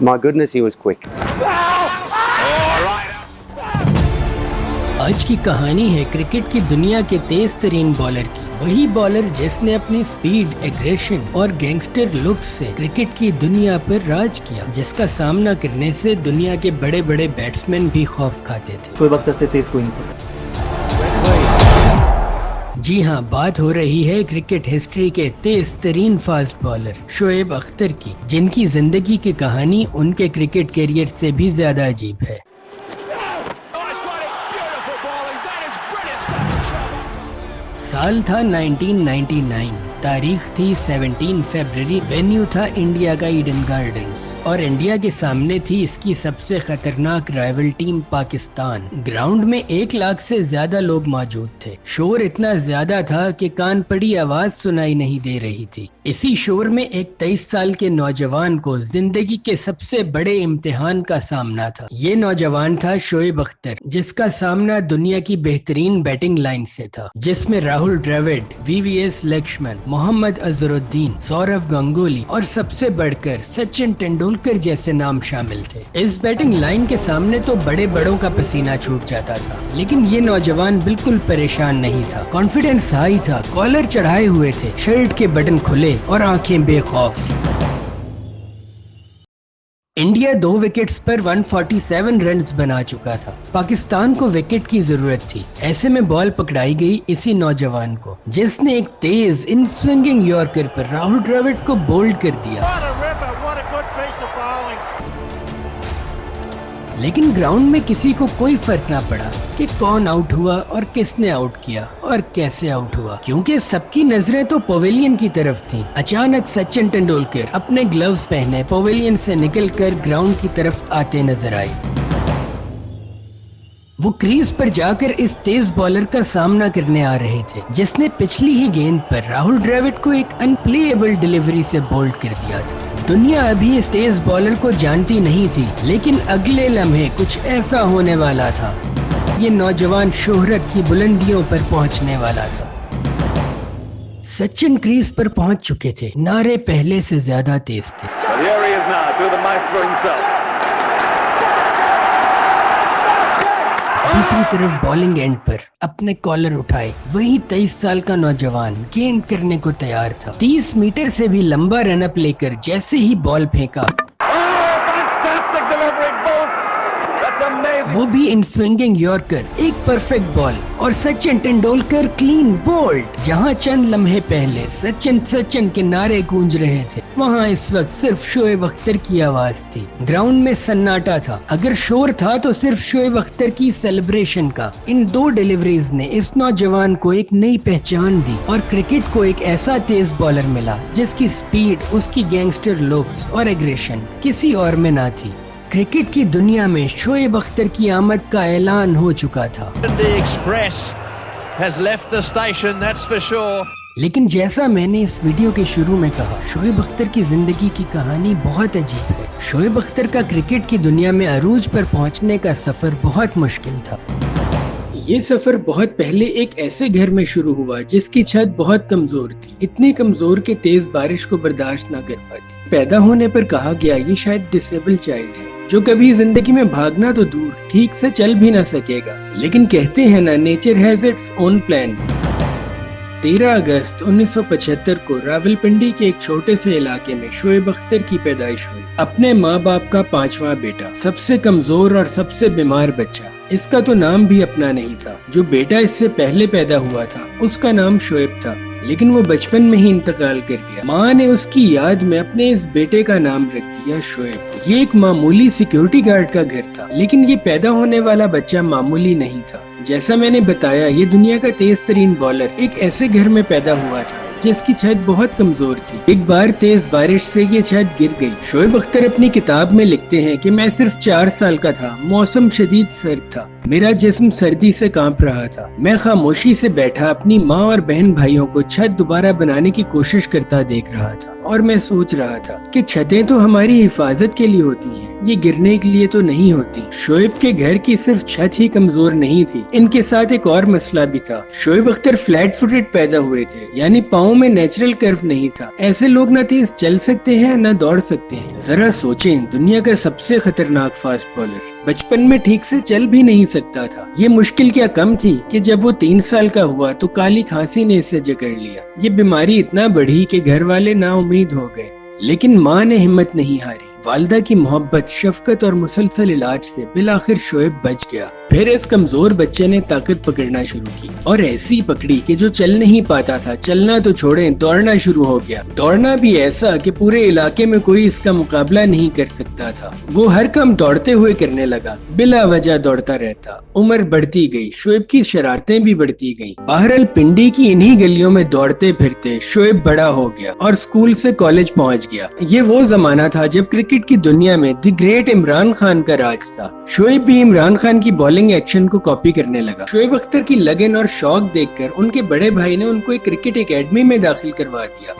My goodness, he was quick. آج کی کہانی ہے کرکٹ کی دنیا کے تیز ترین بالر کی، وہی بالر جس نے اپنی سپیڈ، ایگریشن اور گینگسٹر لکس سے کرکٹ کی دنیا پر راج کیا، جس کا سامنا کرنے سے دنیا کے بڑے بڑے بیٹسمین بھی خوف کھاتے تھے۔ شعیب اختر سے تیز کوئی نہیں تھا۔ جی ہاں، بات ہو رہی ہے کرکٹ ہسٹری کے تیز ترین فاسٹ بالر شعیب اختر کی، جن کی زندگی کی کہانی ان کے کرکٹ کیریئر سے بھی زیادہ عجیب ہے۔ سال تھا 1999، تاریخ تھی 17 فیبرری، وینیو تھا انڈیا کا ایڈن گارڈنز، اور انڈیا کے سامنے تھی اس کی سب سے خطرناک رائیول ٹیم پاکستان۔ گراؤنڈ میں 1 لاکھ سے زیادہ لوگ موجود تھے، شور اتنا زیادہ تھا کہ کان پڑی آواز سنائی نہیں دے رہی تھی۔ اسی شور میں ایک 23 سال کے نوجوان کو زندگی کے سب سے بڑے امتحان کا سامنا تھا۔ یہ نوجوان تھا شعیب اختر، جس کا سامنا دنیا کی بہترین بیٹنگ لائن سے تھا، جس میں راہل ڈراوڈ، وی وی ایس لکشمن، محمد اظہر الدین، سورو گنگولی اور سب سے بڑھ کر سچن تندولکر جیسے نام شامل تھے۔ اس بیٹنگ لائن کے سامنے تو بڑے بڑوں کا پسینہ چھوٹ جاتا تھا، لیکن یہ نوجوان بالکل پریشان نہیں تھا۔ کانفیڈنس ہائی تھا، کالر چڑھائے ہوئے تھے، شرٹ کے بٹن کھلے اور آنکھیں بے خوف۔ انڈیا 2 وکٹس پر 147 رنز بنا چکا تھا۔ پاکستان کو وکٹ کی ضرورت تھی، ایسے میں بال پکڑائی گئی اسی نوجوان کو، جس نے ایک تیز ان سوئنگنگ یارکر پر راہل ڈراوڈ کو بولڈ کر دیا۔ لیکن گراؤنڈ میں کسی کو کوئی فرق نہ پڑا کہ کون آؤٹ ہوا اور کس نے آؤٹ کیا اور کیسے آؤٹ ہوا، کیونکہ سب کی نظریں تو پویلین کی طرف تھیں۔ اچانک سچن تندولکر اپنے گلوز پہنے پویلین سے نکل کر گراؤنڈ کی طرف آتے نظر آئے۔ وہ کریز پر جا کر اس تیز بالر کا سامنا کرنے آ رہے تھے، جس نے پچھلی ہی گیند پر راہل ڈراوڈ کو ایک ان پلے ایبل ڈیلیوری سے بولڈ کر دیا تھا۔ دنیا ابھی اس تیز بالر کو جانتی نہیں تھی، لیکن اگلے لمحے کچھ ایسا ہونے والا تھا۔ یہ نوجوان شہرت کی بلندیوں پر پہنچنے والا تھا۔ سچن کریز پر پہنچ چکے تھے، نعرے پہلے سے زیادہ تیز تھے۔ دوسری طرف بالنگ اینڈ پر اپنے کالر اٹھائے وہی 23 سال کا نوجوان گیند کرنے کو تیار تھا۔ 30 میٹر سے بھی لمبا رن اپ لے کر جیسے ہی بال پھینکا، وہ بھی ان سوئنگنگ یارکر، ایک پرفیکٹ بال اور سچن تندولکر کلین بولڈ۔ جہاں چند لمحے پہلے سچن کے نعرے گونج رہے تھے، وہاں اس وقت صرف شعیب اختر کی آواز تھی۔ گراؤنڈ میں سناٹا تھا، اگر شور تھا تو صرف شعیب اختر کی سیلیبریشن کا۔ ان 2 ڈیلیوریز نے اس نوجوان کو ایک نئی پہچان دی، اور کرکٹ کو ایک ایسا تیز بالر ملا جس کی سپیڈ، اس کی گینگسٹر لکس اور ایگریشن کسی اور میں نہ تھی۔ کرکٹ کی دنیا میں شعیب اختر کی آمد کا اعلان ہو چکا تھا، لیکن جیسا میں نے اس ویڈیو کے شروع میں کہا، شعیب اختر کی زندگی کی کہانی بہت عجیب ہے۔ شعیب اختر کا کرکٹ کی دنیا میں عروج پر پہنچنے کا سفر بہت مشکل تھا۔ یہ سفر بہت پہلے ایک ایسے گھر میں شروع ہوا جس کی چھت بہت کمزور تھی، اتنی کمزور کہ تیز بارش کو برداشت نہ کر پاتی۔ پیدا ہونے پر کہا گیا یہ شاید ڈسیبل چائلڈ ہے، جو کبھی زندگی میں بھاگنا تو دور، ٹھیک سے چل بھی نہ سکے گا، لیکن کہتے ہیں نا، nature has its own plan. 13 اگست 1975 کو راولپنڈی کے ایک چھوٹے سے علاقے میں شعیب اختر کی پیدائش ہوئی، اپنے ماں باپ کا 5واں بیٹا، سب سے کمزور اور سب سے بیمار بچہ۔ اس کا تو نام بھی اپنا نہیں تھا۔ جو بیٹا اس سے پہلے پیدا ہوا تھا اس کا نام شعیب تھا، لیکن وہ بچپن میں ہی انتقال کر گیا۔ ماں نے اس کی یاد میں اپنے اس بیٹے کا نام رکھ دیا شعیب۔ یہ ایک معمولی سیکیورٹی گارڈ کا گھر تھا، لیکن یہ پیدا ہونے والا بچہ معمولی نہیں تھا۔ جیسا میں نے بتایا، یہ دنیا کا تیز ترین بالر ایک ایسے گھر میں پیدا ہوا تھا جس کی چھت بہت کمزور تھی۔ ایک بار تیز بارش سے یہ چھت گر گئی۔ شعیب اختر اپنی کتاب میں لکھتے ہیں کہ میں صرف 4 سال کا تھا، موسم شدید سرد تھا، میرا جسم سردی سے کانپ رہا تھا، میں خاموشی سے بیٹھا اپنی ماں اور بہن بھائیوں کو چھت دوبارہ بنانے کی کوشش کرتا دیکھ رہا تھا، اور میں سوچ رہا تھا کہ چھتیں تو ہماری حفاظت کے لیے ہوتی ہیں، یہ گرنے کے لیے تو نہیں ہوتی۔ شعیب کے گھر کی صرف چھت ہی کمزور نہیں تھی، ان کے ساتھ ایک اور مسئلہ بھی تھا۔ شعیب اختر فلیٹ فوٹڈ پیدا ہوئے تھے، یعنی پاؤں پاؤں میں نیچرل کرو نہیں تھا. ایسے لوگ نہ تیز چل سکتے ہیں نہ دوڑ سکتے ہیں. ذرا سوچیں, دنیا کا سب سے خطرناک فاسٹ بالر بچپن میں ٹھیک سے چل بھی نہیں سکتا تھا. یہ مشکل کیا کم تھی کہ جب وہ 3 سال کا ہوا تو کالی کھانسی نے اسے جکڑ لیا. یہ بیماری اتنا بڑھی کہ گھر والے نا امید ہو گئے, لیکن ماں نے ہمت نہیں ہاری. والدہ کی محبت, شفقت اور مسلسل علاج سے بالآخر شعیب بچ گیا. پھر اس کمزور بچے نے طاقت پکڑنا شروع کی, اور ایسی پکڑی کہ جو چل نہیں پاتا تھا, چلنا تو چھوڑیں دوڑنا شروع ہو گیا. دوڑنا بھی ایسا کہ پورے علاقے میں کوئی اس کا مقابلہ نہیں کر سکتا تھا. وہ ہر کام دوڑتے ہوئے کرنے لگا, بلا وجہ دوڑتا رہتا. عمر بڑھتی گئی, شعیب کی شرارتیں بھی بڑھتی گئیں. بہرحال پنڈی کی انہی گلیوں میں دوڑتے پھرتے شعیب بڑا ہو گیا اور اسکول سے کالج پہنچ گیا. یہ وہ زمانہ تھا جب کرکٹ کی دنیا میں دی گریٹ عمران خان کا راج تھا. شعیب بھی عمران خان کی بالنگ ایکشن کو کاپی کرنے لگا. شعیب اختر کی لگن اور شوق دیکھ کر ان کے بڑے بھائی نے ان کو ایک کرکٹ اکیڈمی میں داخل کروا دیا.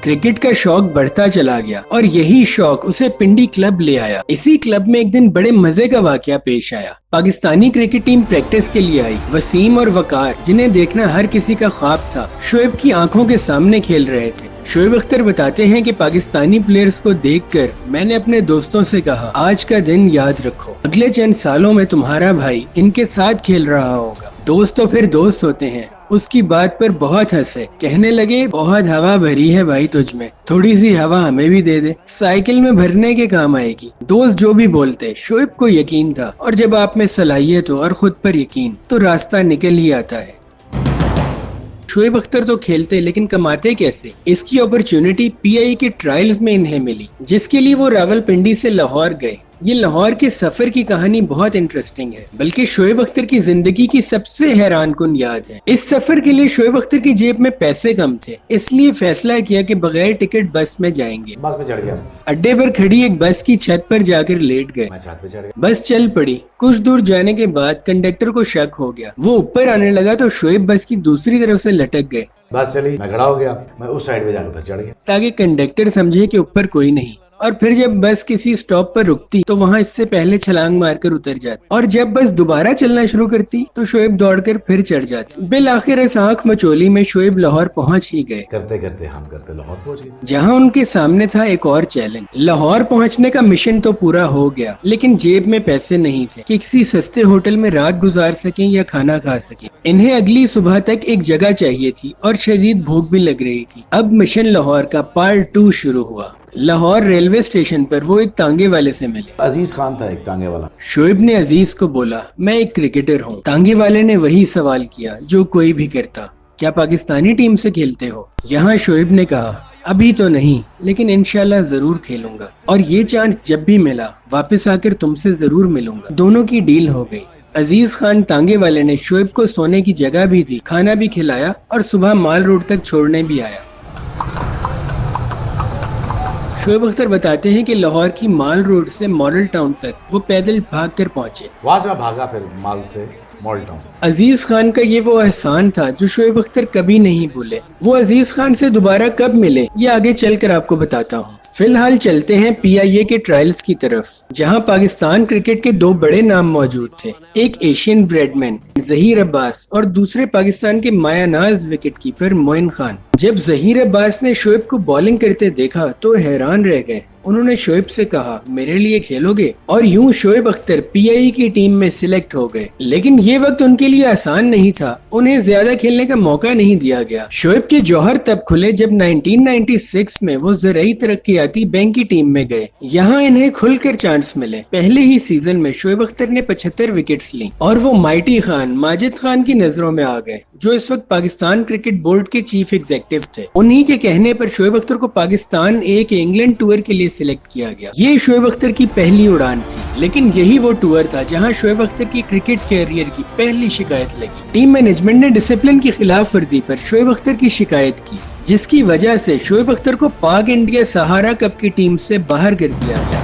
کرکٹ کا شوق بڑھتا چلا گیا اور یہی شوق اسے پنڈی کلب لے آیا. اسی کلب میں ایک دن بڑے مزے کا واقعہ پیش آیا. پاکستانی کرکٹ ٹیم پریکٹس کے لیے آئی. وسیم اور وقار, جنہیں دیکھنا ہر کسی کا خواب تھا, شعیب کی آنکھوں کے سامنے کھیل رہے تھے. شعیب اختر بتاتے ہیں کہ پاکستانی پلیئرز کو دیکھ کر میں نے اپنے دوستوں سے کہا, آج کا دن یاد رکھو, اگلے چند سالوں میں تمہارا بھائی ان کے ساتھ کھیل رہا ہوگا. دوست تو پھر دوست ہوتے ہیں. اس کی بات پر بہت ہنسے, کہنے لگے بہت ہوا بھری ہے بھائی تجھ میں, تھوڑی سی ہوا ہمیں بھی دے دے, سائیکل میں بھرنے کے کام آئے گی. دوست جو بھی بولتے, شعیب کو یقین تھا, اور جب آپ میں صلاحیت ہو اور خود پر یقین تو راستہ نکل ہی آتا ہے. شعیب اختر تو کھیلتے لیکن کماتے کیسے؟ اس کی اپرچونٹی پی آئی کے ٹرائلز میں انہیں ملی, جس کے لیے وہ راول پنڈی سے لاہور گئے. یہ لاہور کے سفر کی کہانی بہت انٹرسٹنگ ہے, بلکہ شعیب اختر کی زندگی کی سب سے حیران کن یاد ہے. اس سفر کے لیے شعیب اختر کی جیب میں پیسے کم تھے, اس لیے فیصلہ کیا کہ بغیر ٹکٹ بس میں جائیں گے. بس میں چڑھ گیا. اڈے پر کھڑی ایک بس کی چھت پر جا کر لیٹ گئے. میں چھت پہ چڑھ گیا. بس چل پڑی. کچھ دور جانے کے بعد کنڈکٹر کو شک ہو گیا. وہ اوپر آنے لگا تو شعیب بس کی دوسری طرف سے لٹک گئے. بس چلی, میں کھڑا ہو گیا, میں اس سائڈ پہ جا کر چڑھ گیا تاکہ کنڈکٹر سمجھے کہ اوپر کوئی نہیں. اور پھر جب بس کسی سٹاپ پر رکتی تو وہاں اس سے پہلے چھلانگ مار کر اتر جاتی, اور جب بس دوبارہ چلنا شروع کرتی تو شعیب دوڑ کر پھر چڑھ جاتی. بالآخر اس آنکھ مچولی میں شعیب لاہور پہنچ ہی گئے. کرتے کرتے ہم کرتے لاہور پہنچ گئے, جہاں ان کے سامنے تھا ایک اور چیلنج. لاہور پہنچنے کا مشن تو پورا ہو گیا, لیکن جیب میں پیسے نہیں تھے کہ کسی سستے ہوٹل میں رات گزار سکیں یا کھانا کھا سکیں. انہیں اگلی صبح تک ایک جگہ چاہیے تھی اور شدید بھوک بھی لگ رہی تھی. اب مشن لاہور کا پارٹ 2 شروع ہوا. لاہور ریلوے اسٹیشن پر وہ ایک تانگے والے سے ملے. عزیز خان تھا ایک ٹانگے والا. شعیب نے عزیز کو بولا, میں ایک کرکٹر ہوں. تانگے والے نے وہی سوال کیا جو کوئی بھی کرتا, کیا پاکستانی ٹیم سے کھیلتے ہو؟ یہاں شعیب نے کہا, ابھی تو نہیں, لیکن انشاءاللہ ضرور کھیلوں گا, اور یہ چانس جب بھی ملا واپس آ کر تم سے ضرور ملوں گا. دونوں کی ڈیل ہو گئی. عزیز خان تانگے والے نے شعیب کو سونے کی جگہ بھی دی, کھانا بھی کھلایا, اور صبح مال روڈ تک چھوڑنے بھی آیا. شعیب اختر بتاتے ہیں کہ لاہور کی مال روڈ سے ماڈل ٹاؤن تک وہ پیدل بھاگ کر پہنچے. وہاں سے میں بھاگا پھر مال سے ماڈل ٹاؤن. عزیز خان کا یہ وہ احسان تھا جو شعیب اختر کبھی نہیں بھولے. وہ عزیز خان سے دوبارہ کب ملے یہ آگے چل کر آپ کو بتاتا ہوں. فی الحال چلتے ہیں پی آئی اے کے ٹرائلز کی طرف, جہاں پاکستان کرکٹ کے 2 بڑے نام موجود تھے. ایک ایشین بریڈ مین ظہیر عباس اور دوسرے پاکستان کے مایا ناز وکٹ کیپر معین خان. جب ظہیر عباس نے شعیب کو بالنگ کرتے دیکھا تو حیران رہ گئے. انہوں نے شعیب سے کہا, میرے لیے کھیلو گے؟ اور یوں شعیب اختر پی آئی کی ٹیم میں سلیکٹ ہو گئے. لیکن یہ وقت ان کے لیے آسان نہیں تھا, انہیں زیادہ کھیلنے کا موقع نہیں دیا گیا. شعیب کے جوہر تب کھلے جب 1996 میں وہ زرعی ترقیاتی بینک کی ٹیم میں گئے. یہاں انہیں کھل کر چانس ملے. پہلے ہی سیزن میں شعیب اختر نے 75 وکٹس لیں اور وہ مائٹی خان ماجد خان کی نظروں میں آ گئے, جو اس وقت پاکستان کرکٹ بورڈ کے چیف ایگزیکٹو تھے. انہی کے کہنے پر شعیب اختر کو پاکستان اے کے انگلینڈ ٹور کے لیے سلیکٹ کیا گیا. یہ شعیب اختر کی پہلی اڑان تھی, لیکن یہی وہ ٹور تھا جہاں شعیب اختر کی کرکٹ کیریئر کی پہلی شکایت لگی. ٹیم مینجمنٹ نے ڈسپلن کی خلاف ورزی پر شعیب اختر کی شکایت کی, جس کی وجہ سے شعیب اختر کو پاک انڈیا سہارا کپ کی ٹیم سے باہر کر دیا گیا.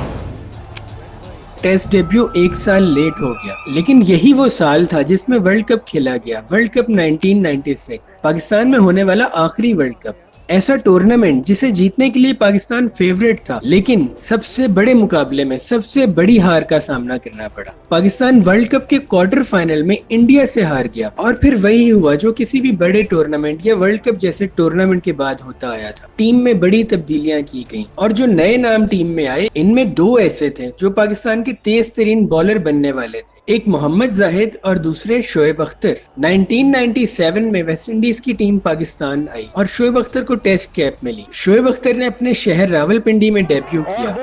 ٹیسٹ ڈیبیو 1 سال لیٹ ہو گیا, لیکن یہی وہ سال تھا جس میں ورلڈ کپ کھیلا گیا. ورلڈ کپ 1996 پاکستان میں ہونے والا آخری ورلڈ کپ. ایسا ٹورنامنٹ جسے جیتنے کے لیے پاکستان فیورٹ تھا، لیکن سب سے بڑے مقابلے میں سب سے بڑی ہار کا سامنا کرنا پڑا۔ پاکستان ورلڈ کپ کے کوارٹر فائنل میں انڈیا سے ہار گیا، اور پھر وہی ہوا جو کسی بھی بڑے ٹورنامنٹ یا ورلڈ کپ جیسے ٹورنامنٹ کے بعد ہوتا آیا تھا۔ ٹیم میں بڑی تبدیلیاں کی گئیں، اور جو نئے نام ٹیم میں آئے ان میں دو ایسے تھے جو پاکستان کے تیز ترین بالر بننے والے تھے، ایک محمد زاہد اور دوسرے شعیب اختر۔ 1997 میں ویسٹ انڈیز کی ٹیم پاکستان آئی اور شعیب اختر کو ٹیسٹ کیپ ملی۔ شعیب اختر نے اپنے شہر راولپنڈی میں ڈیبیو کیا،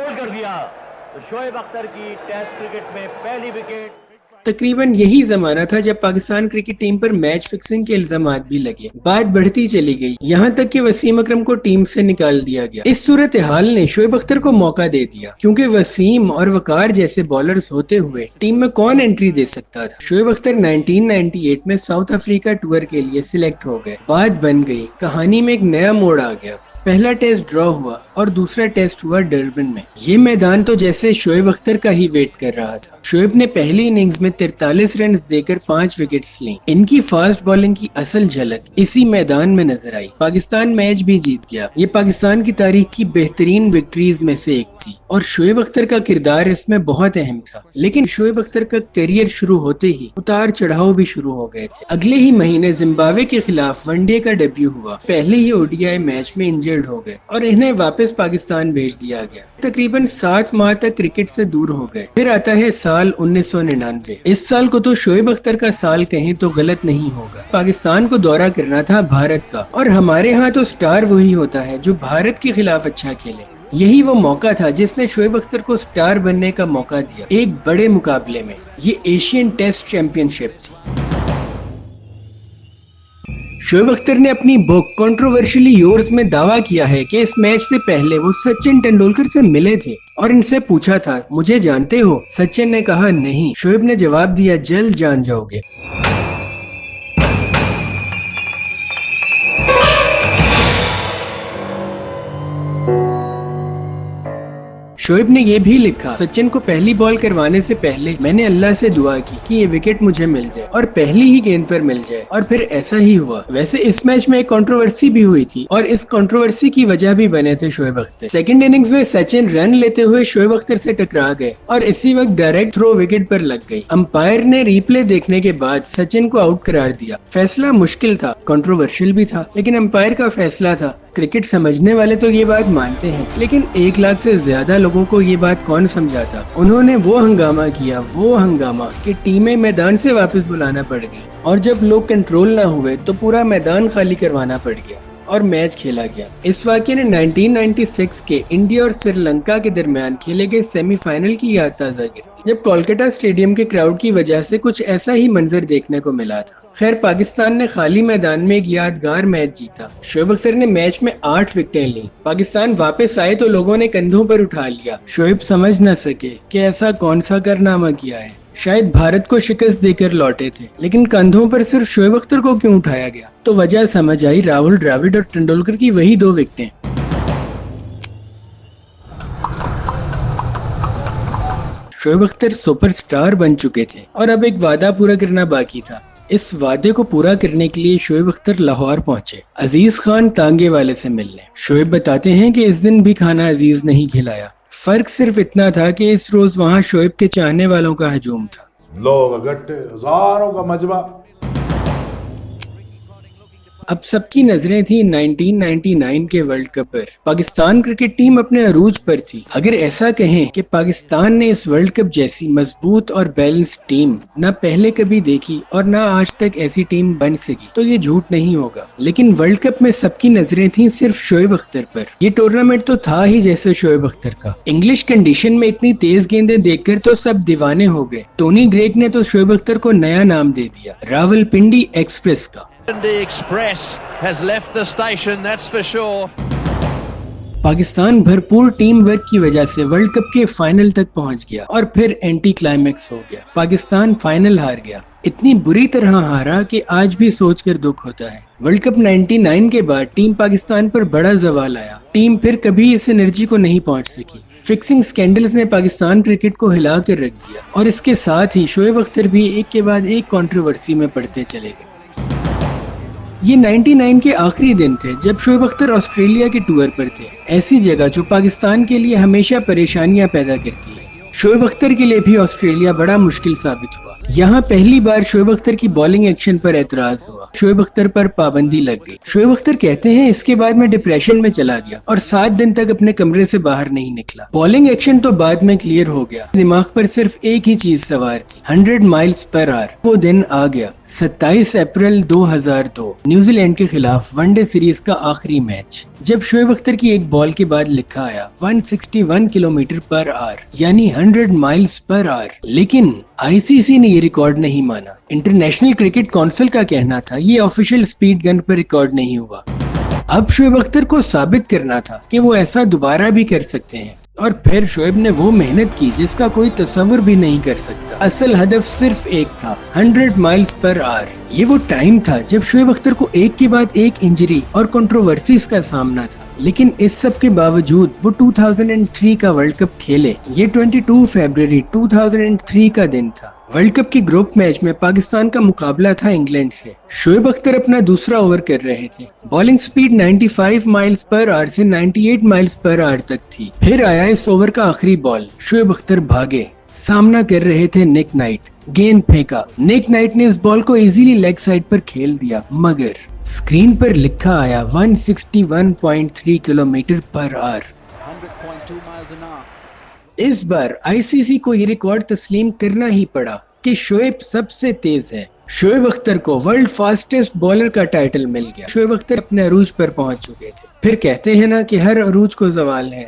شعیب اختر کی ٹیسٹ کرکٹ میں پہلی وکٹ۔ تقریباً یہی زمانہ تھا جب پاکستان کرکٹ ٹیم پر میچ فکسنگ کے الزامات بھی لگے۔ بات بڑھتی چلی گئی، یہاں تک کہ وسیم اکرم کو ٹیم سے نکال دیا گیا۔ اس صورتحال نے شعیب اختر کو موقع دے دیا، کیونکہ وسیم اور وقار جیسے بالرز ہوتے ہوئے ٹیم میں کون انٹری دے سکتا تھا۔ شعیب اختر 1998 میں ساؤتھ افریقہ ٹور کے لیے سلیکٹ ہو گئے۔ بات بن گئی، کہانی میں ایک نیا موڑ آ گیا۔ پہلا ٹیسٹ ڈرا ہوا اور دوسرا ٹیسٹ ہوا ڈربن میں۔ یہ میدان تو جیسے شعیب اختر کا ہی ویٹ کر رہا تھا۔ شعیب نے پہلی اننگز میں 43 رنز دے کر 5 وکٹس لیں۔ ان کی فاسٹ بالنگ کی اصل جھلک اسی میدان میں نظر آئی۔ پاکستان میچ بھی جیت گیا۔ یہ پاکستان کی تاریخ کی بہترین وکٹریز میں سے ایک تھی، اور شعیب اختر کا کردار اس میں بہت اہم تھا۔ لیکن شعیب اختر کا کیریئر شروع ہوتے ہی اتار چڑھاؤ بھی شروع ہو گئے تھے۔ اگلے ہی مہینے زمبابوے کے خلاف ون ڈے کا ڈیبیو ہوا، پہلے ہی ODI میچ میں انجرڈ ہو گئے اور انہیں واپس پاکستان بھیج دیا گیا۔ تقریباً 7 ماہ تک کرکٹ سے دور ہو گئے۔ پھر آتا ہے سال 1999۔ اس سال کو تو شعیب اختر کا سال کہیں تو غلط نہیں ہوگا۔ پاکستان کو دورہ کرنا تھا بھارت کا، اور ہمارے ہاں تو سٹار وہی ہوتا ہے جو بھارت کے خلاف اچھا کھیلے۔ یہی وہ موقع تھا جس نے شعیب اختر کو سٹار بننے کا موقع دیا، ایک بڑے مقابلے میں۔ یہ ایشین ٹیسٹ چیمپئن شپ تھی۔ شعیب اختر نے اپنی بک کنٹروورشلی یورز میں دعویٰ کیا ہے کہ اس میچ سے پہلے وہ سچن ٹینڈولکر سے ملے تھے اور ان سے پوچھا تھا، مجھے جانتے ہو؟ سچن نے کہا نہیں۔ شعیب نے جواب دیا، جلد جان جاؤ گے۔ شعیب نے یہ بھی لکھا، سچن کو پہلی بال کروانے سے پہلے میں نے اللہ سے دعا کی کہ یہ وکٹ مجھے مل جائے اور پہلی ہی گیند پر مل جائے، اور پھر ایسا ہی ہوا۔ ویسے اس میچ میں ایک کنٹروورسی بھی ہوئی تھی، اور اس کنٹروورسی کی وجہ بھی بنے تھے شعیب اختر۔ سیکنڈ اننگز میں سچن رن لیتے ہوئے شعیب اختر سے ٹکرا گئے اور اسی وقت ڈائریکٹ تھرو وکٹ پر لگ گئی۔ امپائر نے ریپلے دیکھنے کے بعد سچن کو آؤٹ قرار دیا۔ فیصلہ مشکل تھا، کنٹروورشل بھی تھا، لیکن امپائر کا فیصلہ تھا۔ کرکٹ سمجھنے والے تو یہ بات مانتے ہیں، لیکن 1 لاکھ سے زیادہ لوگوں کو یہ بات کون سمجھاتا؟ انہوں نے وہ ہنگامہ کہ ٹیمیں میدان سے واپس بلانا پڑ گئی، اور جب لوگ کنٹرول نہ ہوئے تو پورا میدان خالی کروانا پڑ گیا اور میچ کھیلا گیا۔ اس واقعے نے 1996 کے انڈیا اور سری لنکا کے درمیان کھیلے گئے سیمی فائنل کی یاد تازہ کی، جب کولکتہ اسٹیڈیم کے کراؤڈ کی وجہ سے کچھ ایسا ہی منظر دیکھنے کو ملا تھا۔ خیر، پاکستان نے خالی میدان میں ایک یادگار میچ جیتا۔ شعیب اختر نے میچ میں 8 وکٹیں لیں۔ پاکستان واپس آئے تو لوگوں نے کندھوں پر اٹھا لیا۔ شعیب سمجھ نہ سکے کہ ایسا کون سا کارنامہ کیا ہے۔ شاید بھارت کو شکست دے کر لوٹے تھے، لیکن کندھوں پر صرف شعیب اختر کو کیوں اٹھایا گیا؟ تو وجہ سمجھ آئی، راہل ڈراوڈ اور ٹنڈولکر کی وہی 2 وکٹیں۔ شعیب اختر سپر سٹار بن چکے تھے اور اب ایک وعدہ پورا کرنا باقی تھا۔ اس وعدے کو پورا کرنے کے لیے شعیب اختر لاہور پہنچے عزیز خان تانگے والے سے ملنے۔ شعیب بتاتے ہیں کہ اس دن بھی کھانا عزیز نہیں کھلایا۔ فرق صرف اتنا تھا کہ اس روز وہاں شعیب کے چاہنے والوں کا ہجوم تھا۔ لوگ اکٹھے، ہزاروں کا مجمع۔ اب سب کی نظریں تھیں 1999 کے ورلڈ کپ پر۔ پاکستان کرکٹ ٹیم اپنے عروج پر تھی۔ اگر ایسا کہیں کہ پاکستان نے اس ورلڈ کپ جیسی مضبوط اور بیلنس ٹیم نہ پہلے کبھی دیکھی اور نہ آج تک ایسی ٹیم بن سکی تو یہ جھوٹ نہیں ہوگا، لیکن ورلڈ کپ میں سب کی نظریں تھیں صرف شعیب اختر پر۔ یہ ٹورنامنٹ تو تھا ہی جیسے شعیب اختر کا۔ انگلش کنڈیشن میں اتنی تیز گیندیں دیکھ کر تو سب دیوانے ہو گئے۔ ٹونی گریگ نے تو شعیب اختر کو نیا نام دے دیا، راولپنڈی ایکسپریس کا۔ Express has left the station, that's for sure. Pakistan بھرپور ٹیم ورک کی وجہ سے ورلڈ کپ کے فائنل تک پہنچ گیا اور پھر اینٹی کلائمیکس ہو گیا۔ پاکستان فائنل ہار گیا، اتنی بری طرح ہارا کہ آج بھی سوچ کر دکھ ہوتا ہے۔ ورلڈ کپ 99 کے بعد ٹیم پاکستان پر بڑا زوال آیا۔ ٹیم پھر کبھی اس انرجی کو نہیں پہنچ سکی۔ فکسنگ سکینڈلز نے پاکستان کرکٹ کو ہلا کر رکھ دیا، اور اس کے ساتھ ہی شعیب اختر بھی ایک کے بعد ایک کنٹروورسی میں پڑتے چلے گئے۔ یہ 99 کے آخری دن تھے جب شعیب اختر آسٹریلیا کے ٹور پر تھے، ایسی جگہ جو پاکستان کے لیے ہمیشہ پریشانیاں پیدا کرتی ہے۔ شعیب اختر کے لیے بھی آسٹریلیا بڑا مشکل ثابت ہوا۔ یہاں پہلی بار شعیب اختر کی بالنگ ایکشن پر اعتراض ہوا، شعیب اختر پر پابندی لگ گئی۔ شعیب اختر کہتے ہیں اس کے بعد میں ڈپریشن میں چلا گیا اور 7 دن تک اپنے کمرے سے باہر نہیں نکلا۔ بالنگ ایکشن تو بعد میں کلیئر ہو گیا، دماغ پر صرف ایک ہی چیز سوار تھی، 100 مائلز پر آور۔ وہ دن آ گیا، 27 اپریل 2002، نیوزی لینڈ کے خلاف ون ڈے سیریز کا آخری میچ، جب شعیب اختر کی ایک بال کے بعد لکھا آیا 161 کلومیٹر پر آور، یعنی 100 مائلز پر آور۔ لیکن آئی سی سی نے یہ ریکارڈ نہیں مانا۔ انٹرنیشنل کرکٹ کونسل کا کہنا تھا یہ آفیشیل سپیڈ گن پر ریکارڈ نہیں ہوا۔ اب شعیب اختر کو ثابت کرنا تھا کہ وہ ایسا دوبارہ بھی کر سکتے ہیں، اور پھر شعیب نے وہ محنت کی جس کا کوئی تصور بھی نہیں کر سکتا۔ اصل ہدف صرف ایک تھا، 100 مائلز پر آور۔ یہ وہ ٹائم تھا جب شعیب اختر کو ایک کے بعد ایک انجری اور کنٹروورسیز کا سامنا تھا، لیکن اس سب کے باوجود وہ 2003 کا ورلڈ کپ کھیلے۔ یہ 22 فروری 2003 کا دن تھا۔ ورلڈ کپ کی گروپ میچ میں پاکستان کا مقابلہ تھا انگلینڈ سے۔ شعیب اختر اپنا دوسرا اوور کر رہے تھے، بالنگ سپیڈ 95 مائلز پر آور سے 98 مائلز پر آور تک تھی۔ پھر آیا اس اوور کا آخری بال، شعیب اختر بھاگے، سامنا کر رہے تھے نک نائٹ، گیند پھینکا، نک نائٹ نے اس بال کو ایزیلی لیگ سائڈ پر کھیل دیا، مگر اسکرین پر لکھا آیا 161.3 کلومیٹر پر آور۔ اس بار آئی سی سی کو یہ ریکارڈ تسلیم کرنا ہی پڑا کہ شعیب سب سے تیز ہے۔ شعیب اختر کو ورلڈ فاسٹسٹ بالر کا ٹائٹل مل گیا۔ شعیب اختر اپنے عروج پر پہنچ چکے تھے۔ پھر کہتے ہیں نا کہ ہر عروج کو زوال ہے۔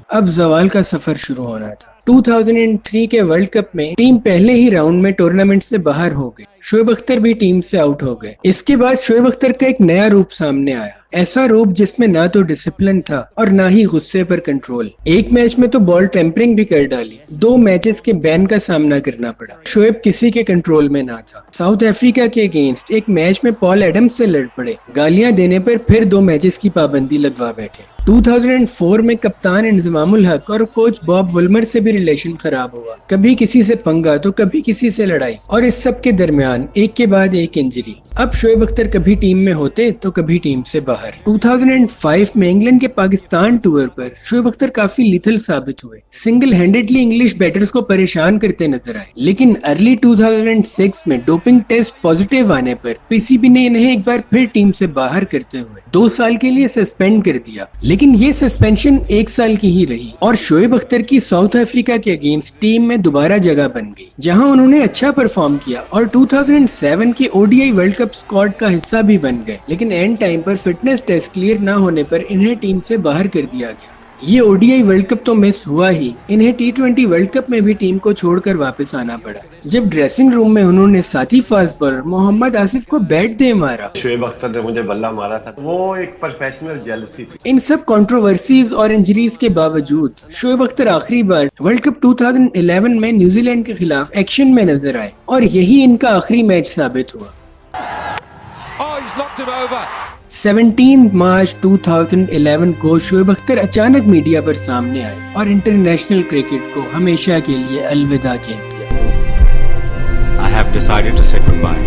اب زوال کا سفر شروع ہونا تھا۔ 2003 کے ورلڈ کپ میں ٹیم پہلے ہی راؤنڈ میں ٹورنامنٹ سے باہر ہو گئی، شعیب اختر بھی ٹیم سے آؤٹ ہو گئے۔ اس کے بعد شعیب اختر کا ایک نیا روپ سامنے آیا، ایسا روپ جس میں نہ تو ڈسپلن تھا اور نہ ہی غصے پر کنٹرول۔ ایک میچ میں تو بال ٹیمپرنگ بھی کر ڈالی، 2 میچز کے بین کا سامنا کرنا پڑا۔ شعیب کسی کے کنٹرول میں نہ تھا۔ ساؤتھ افریقہ کے اگینسٹ ایک میچ میں پال ایڈمز سے لڑ پڑے، گالیاں دینے پر پھر 2 میچز کی پابندی لگوا بیٹھے۔ 2004 میں کپتان انضمام الحق اور کوچ باب ولمر سے بھی ریلیشن خراب ہوا، کبھی کسی سے پنگا تو کبھی کسی سے لڑائی، اور اس سب کے درمیان ایک کے بعد ایک انجری۔ اب شعیب اختر کبھی ٹیم میں ہوتے تو کبھی ٹیم سے باہر۔ 2005 میں انگلینڈ کے پاکستان ٹور پر شعیب اختر کافی لیتھل ثابت ہوئے، سنگل ہینڈڈلی انگلش بیٹرز کو پریشان کرتے نظر آئے۔ لیکن ارلی 2006 میں ڈوپنگ ٹیسٹ پازیٹیو آنے پر پی سی بی نے انہیں ایک بار پھر ٹیم سے باہر کرتے ہوئے 2 سال کے لیے سسپینڈ کر دیا۔ لیکن یہ سسپینشن 1 سال کی ہی رہی، اور شعیب اختر کی ساؤتھ افریقہ کے اگینسٹ ٹیم میں دوبارہ جگہ بن گئی، جہاں انہوں نے اچھا پرفارم کیا اور 2007 کی O D I world cup squad کا حصہ بھی بن گئے۔ لیکن and time per fitness test clear نہ ہونے پر انہیں ٹیم سے باہر کر دیا گیا۔ یہ O D I world cup تو مس ہوا ہی، انہیں T20 ورلڈ کپ میں بھی ٹیم کو چھوڑ کر واپس آنا پڑا، جب ڈریسنگ روم میں انہوں نے ساتھی فاسٹ بالر محمد آصف کو بیٹ دے مارا۔ شعیب اختر نے مجھے بلہ مارا تھا، وہ ایک پروفیشنل جیلسی تھی۔ ان سب کنٹروورسیز اور انجریز کے باوجود شعیب اختر آخری بار ورلڈ کپ 2011 میں نیوزی لینڈ کے خلاف ایکشن میں نظر آئے، اور یہی ان کا آخری میچ ثابت ہوا۔ 17 مارچ 2011 کو شعیب اختر اچانک میڈیا پر سامنے آئے اور انٹرنیشنل کرکٹ کو ہمیشہ کے لیے الوداع کہہ دیا۔ I have decided to say goodbye.